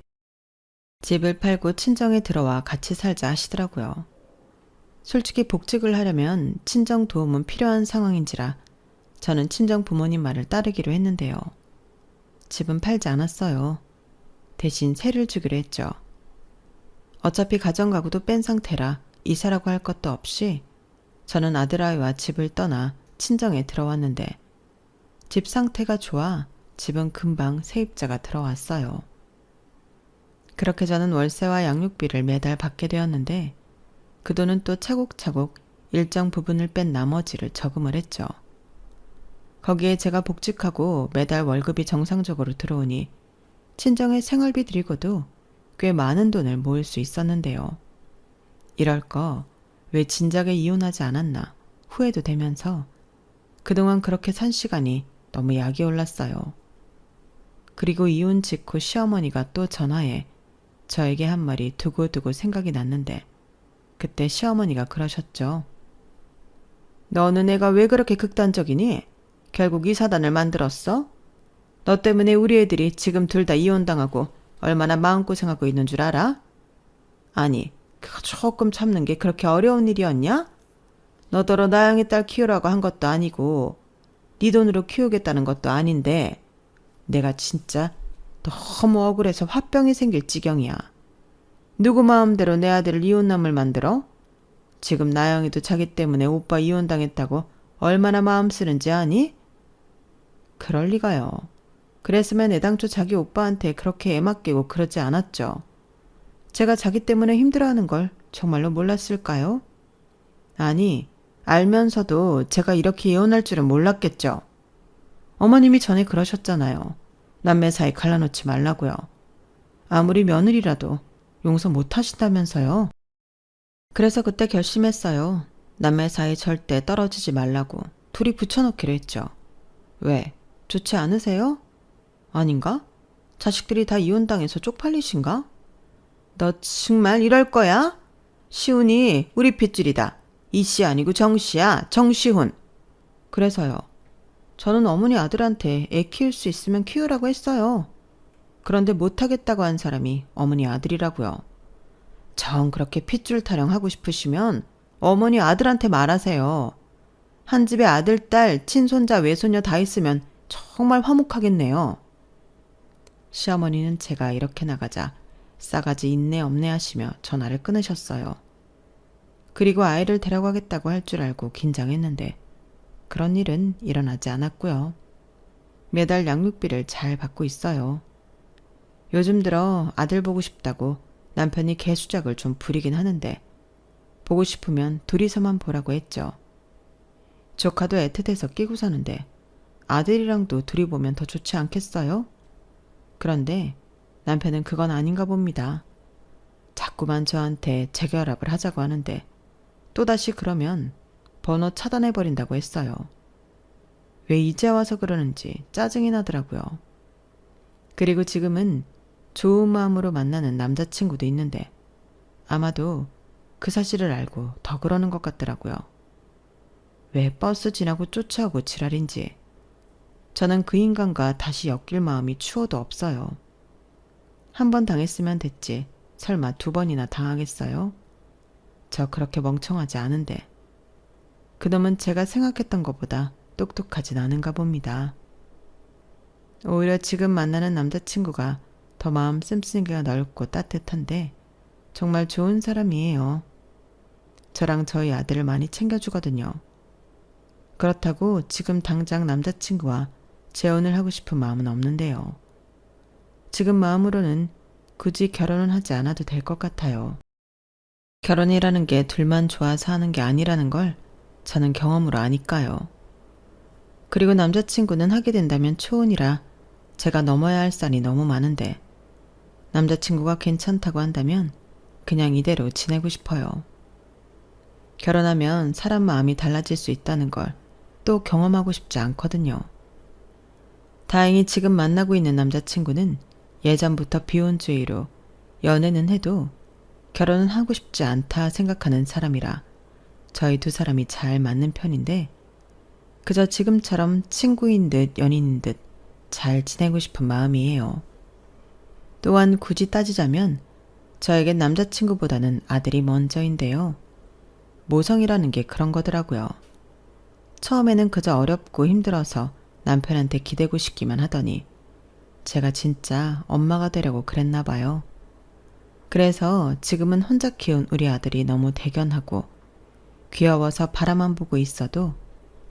집을 팔고 친정에 들어와 같이 살자 하시더라고요. 솔직히 복직을 하려면 친정 도움은 필요한 상황인지라 저는 친정 부모님 말을 따르기로 했는데요. 집은 팔지 않았어요. 대신 세를 주기로 했죠. 어차피 가정가구도 뺀 상태라 이사라고 할 것도 없이 저는 아들아이와 집을 떠나 친정에 들어왔는데 집 상태가 좋아 집은 금방 세입자가 들어왔어요. 그렇게 저는 월세와 양육비를 매달 받게 되었는데 그 돈은 또 차곡차곡 일정 부분을 뺀 나머지를 저금을 했죠. 거기에 제가 복직하고 매달 월급이 정상적으로 들어오니 친정의 생활비 드리고도 꽤 많은 돈을 모을 수 있었는데요. 이럴 거 왜 진작에 이혼하지 않았나 후회도 되면서 그동안 그렇게 산 시간이 너무 약이 올랐어요. 그리고 이혼 직후 시어머니가 또 전화해 저에게 한 말이 두고두고 생각이 났는데 그때 시어머니가 그러셨죠. 너는 애가 왜 그렇게 극단적이니? 결국 이 사단을 만들었어? 너 때문에 우리 애들이 지금 둘 다 이혼당하고 얼마나 마음고생하고 있는 줄 알아? 아니, 그거 조금 참는 게 그렇게 어려운 일이었냐? 너더러 나영의 딸 키우라고 한 것도 아니고 네 돈으로 키우겠다는 것도 아닌데 내가 진짜 너무 억울해서 화병이 생길 지경이야. 누구 마음대로 내 아들을 이혼남을 만들어? 지금 나영이도 자기 때문에 오빠 이혼당했다고 얼마나 마음 쓰는지 아니? 그럴 리가요. 그랬으면 애당초 자기 오빠한테 그렇게 애 맡기고 그러지 않았죠. 제가 자기 때문에 힘들어하는 걸 정말로 몰랐을까요? 아니, 알면서도 제가 이렇게 예언할 줄은 몰랐겠죠. 어머님이 전에 그러셨잖아요. 남매 사이 갈라놓지 말라고요. 아무리 며느리라도 용서 못 하신다면서요. 그래서 그때 결심했어요. 남매 사이 절대 떨어지지 말라고 둘이 붙여놓기로 했죠. 왜? 좋지 않으세요? 아닌가? 자식들이 다 이혼당해서 쪽팔리신가? 너 정말 이럴 거야? 시훈이 우리 핏줄이다. 이씨 아니고 정씨야. 정시훈. 그래서요. 저는 어머니 아들한테 애 키울 수 있으면 키우라고 했어요. 그런데 못하겠다고 한 사람이 어머니 아들이라고요. 정 그렇게 핏줄 타령하고 싶으시면 어머니 아들한테 말하세요. 한 집에 아들, 딸, 친손자, 외손녀 다 있으면 정말 화목하겠네요. 시어머니는 제가 이렇게 나가자 싸가지 있네 없네 하시며 전화를 끊으셨어요. 그리고 아이를 데려가겠다고 할 줄 알고 긴장했는데 그런 일은 일어나지 않았고요. 매달 양육비를 잘 받고 있어요. 요즘 들어 아들 보고 싶다고 남편이 개수작을 좀 부리긴 하는데 보고 싶으면 둘이서만 보라고 했죠. 조카도 애틋해서 끼고 사는데 아들이랑도 둘이 보면 더 좋지 않겠어요? 그런데 남편은 그건 아닌가 봅니다. 자꾸만 저한테 재결합을 하자고 하는데 또다시 그러면 번호 차단해버린다고 했어요. 왜 이제 와서 그러는지 짜증이 나더라고요. 그리고 지금은 좋은 마음으로 만나는 남자친구도 있는데 아마도 그 사실을 알고 더 그러는 것 같더라고요. 왜 버스 지나고 쫓아오고 지랄인지 저는 그 인간과 다시 엮일 마음이 추워도 없어요. 한 번 당했으면 됐지 설마 두 번이나 당하겠어요? 저 그렇게 멍청하지 않은데 그놈은 제가 생각했던 것보다 똑똑하진 않은가 봅니다. 오히려 지금 만나는 남자친구가 더 마음 씀씀이가 넓고 따뜻한데 정말 좋은 사람이에요. 저랑 저희 아들을 많이 챙겨주거든요. 그렇다고 지금 당장 남자친구와 재혼을 하고 싶은 마음은 없는데요. 지금 마음으로는 굳이 결혼은 하지 않아도 될 것 같아요. 결혼이라는 게 둘만 좋아서 하는 게 아니라는 걸 저는 경험으로 아니까요. 그리고 남자친구는 하게 된다면 초혼이라 제가 넘어야 할 산이 너무 많은데 남자친구가 괜찮다고 한다면 그냥 이대로 지내고 싶어요. 결혼하면 사람 마음이 달라질 수 있다는 걸 또 경험하고 싶지 않거든요. 다행히 지금 만나고 있는 남자친구는 예전부터 비혼주의로 연애는 해도 결혼은 하고 싶지 않다 생각하는 사람이라 저희 두 사람이 잘 맞는 편인데 그저 지금처럼 친구인 듯 연인인 듯 잘 지내고 싶은 마음이에요. 또한 굳이 따지자면 저에겐 남자친구보다는 아들이 먼저인데요. 모성이라는 게 그런 거더라고요. 처음에는 그저 어렵고 힘들어서 남편한테 기대고 싶기만 하더니 제가 진짜 엄마가 되려고 그랬나 봐요. 그래서 지금은 혼자 키운 우리 아들이 너무 대견하고 귀여워서 바라만 보고 있어도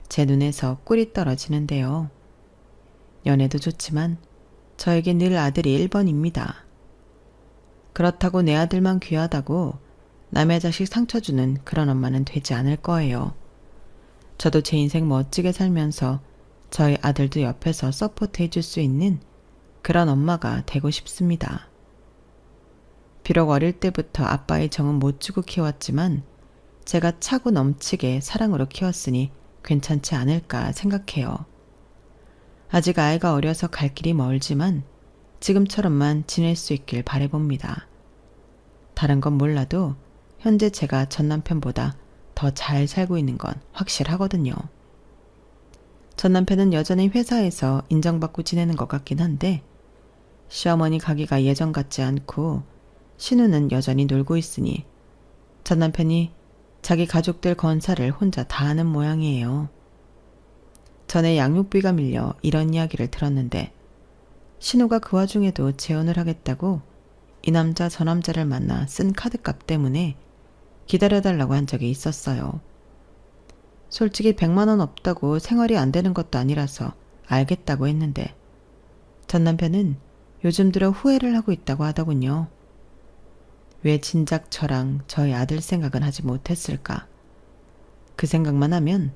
제 눈에서 꿀이 떨어지는데요. 연애도 좋지만 저에게 늘 아들이 1번입니다. 그렇다고 내 아들만 귀하다고 남의 자식 상처 주는 그런 엄마는 되지 않을 거예요. 저도 제 인생 멋지게 살면서 저희 아들도 옆에서 서포트 해줄 수 있는 그런 엄마가 되고 싶습니다. 비록 어릴 때부터 아빠의 정은 못 주고 키웠지만 제가 차고 넘치게 사랑으로 키웠으니 괜찮지 않을까 생각해요. 아직 아이가 어려서 갈 길이 멀지만 지금처럼만 지낼 수 있길 바라봅니다. 다른 건 몰라도 현재 제가 전 남편보다 더 잘 살고 있는 건 확실하거든요. 전 남편은 여전히 회사에서 인정받고 지내는 것 같긴 한데 시어머니 가기가 예전 같지 않고 신우는 여전히 놀고 있으니 전 남편이 자기 가족들 건사를 혼자 다 하는 모양이에요. 전에 양육비가 밀려 이런 이야기를 들었는데 신우가 그 와중에도 재혼을 하겠다고 이 남자 저 남자를 만나 쓴 카드값 때문에 기다려달라고 한 적이 있었어요. 솔직히 100만 원 없다고 생활이 안 되는 것도 아니라서 알겠다고 했는데 전 남편은 요즘 들어 후회를 하고 있다고 하더군요. 왜 진작 저랑 저희 아들 생각은 하지 못했을까? 그 생각만 하면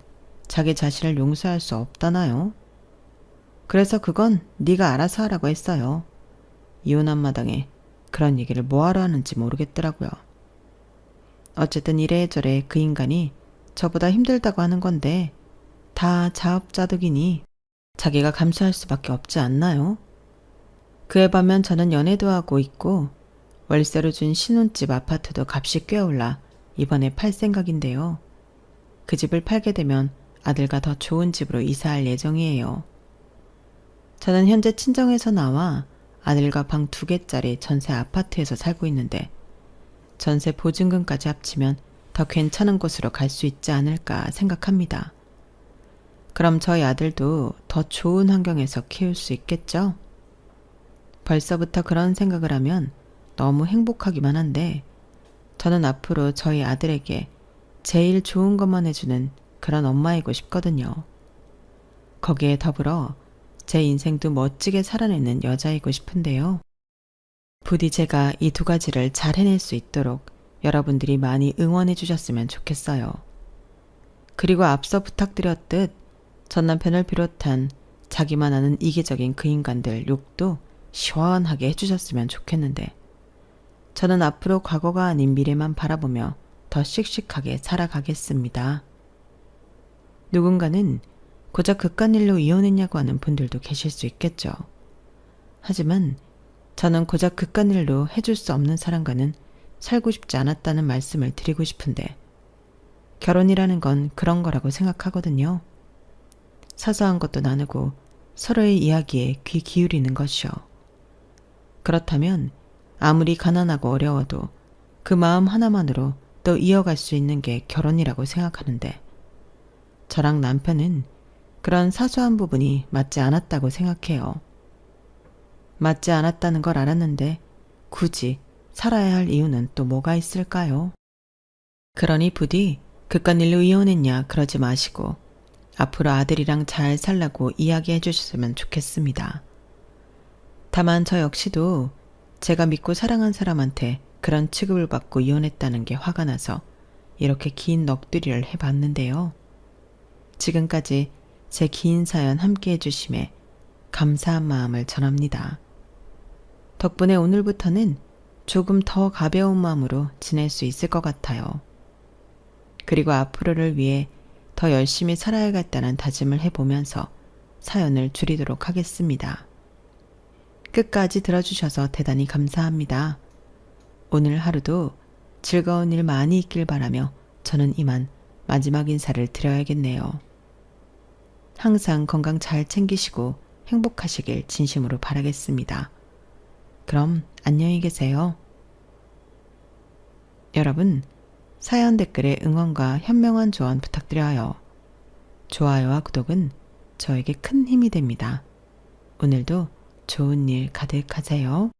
자기 자신을 용서할 수 없다나요? 그래서 그건 네가 알아서 하라고 했어요. 이혼한 마당에 그런 얘기를 뭐하러 하는지 모르겠더라고요. 어쨌든 이래저래 그 인간이 저보다 힘들다고 하는 건데 다 자업자득이니 자기가 감수할 수밖에 없지 않나요? 그에 반면 저는 연애도 하고 있고 월세로 준 신혼집 아파트도 값이 꽤 올라 이번에 팔 생각인데요. 그 집을 팔게 되면 아들과 더 좋은 집으로 이사할 예정이에요. 저는 현재 친정에서 나와 아들과 방 2개짜리 전세 아파트에서 살고 있는데 전세 보증금까지 합치면 더 괜찮은 곳으로 갈 수 있지 않을까 생각합니다. 그럼 저희 아들도 더 좋은 환경에서 키울 수 있겠죠? 벌써부터 그런 생각을 하면 너무 행복하기만 한데 저는 앞으로 저희 아들에게 제일 좋은 것만 해주는 그런 엄마이고 싶거든요. 거기에 더불어 제 인생도 멋지게 살아내는 여자이고 싶은데요. 부디 제가 이 2가지를 잘 해낼 수 있도록 여러분들이 많이 응원해 주셨으면 좋겠어요. 그리고 앞서 부탁드렸듯 전 남편을 비롯한 자기만 아는 이기적인 그 인간들 욕도 시원하게 해주셨으면 좋겠는데 저는 앞으로 과거가 아닌 미래만 바라보며 더 씩씩하게 살아가겠습니다. 누군가는 고작 그깟일로 이혼했냐고 하는 분들도 계실 수 있겠죠. 하지만 저는 고작 그깟일로 해줄 수 없는 사람과는 살고 싶지 않았다는 말씀을 드리고 싶은데 결혼이라는 건 그런 거라고 생각하거든요. 사소한 것도 나누고 서로의 이야기에 귀 기울이는 것이요. 그렇다면 아무리 가난하고 어려워도 그 마음 하나만으로 또 이어갈 수 있는 게 결혼이라고 생각하는데 저랑 남편은 그런 사소한 부분이 맞지 않았다고 생각해요. 맞지 않았다는 걸 알았는데 굳이 살아야 할 이유는 또 뭐가 있을까요? 그러니 부디 그깟일로 이혼했냐 그러지 마시고 앞으로 아들이랑 잘 살라고 이야기해 주셨으면 좋겠습니다. 다만 저 역시도 제가 믿고 사랑한 사람한테 그런 취급을 받고 이혼했다는 게 화가 나서 이렇게 긴 넋두리를 해봤는데요. 지금까지 제 긴 사연 함께 해주심에 감사한 마음을 전합니다. 덕분에 오늘부터는 조금 더 가벼운 마음으로 지낼 수 있을 것 같아요. 그리고 앞으로를 위해 더 열심히 살아야겠다는 다짐을 해보면서 사연을 줄이도록 하겠습니다. 끝까지 들어주셔서 대단히 감사합니다. 오늘 하루도 즐거운 일 많이 있길 바라며 저는 이만 마지막 인사를 드려야겠네요. 항상 건강 잘 챙기시고 행복하시길 진심으로 바라겠습니다. 그럼 안녕히 계세요. 여러분, 사연 댓글에 응원과 현명한 조언 부탁드려요. 좋아요와 구독은 저에게 큰 힘이 됩니다. 오늘도 좋은 일 가득하세요.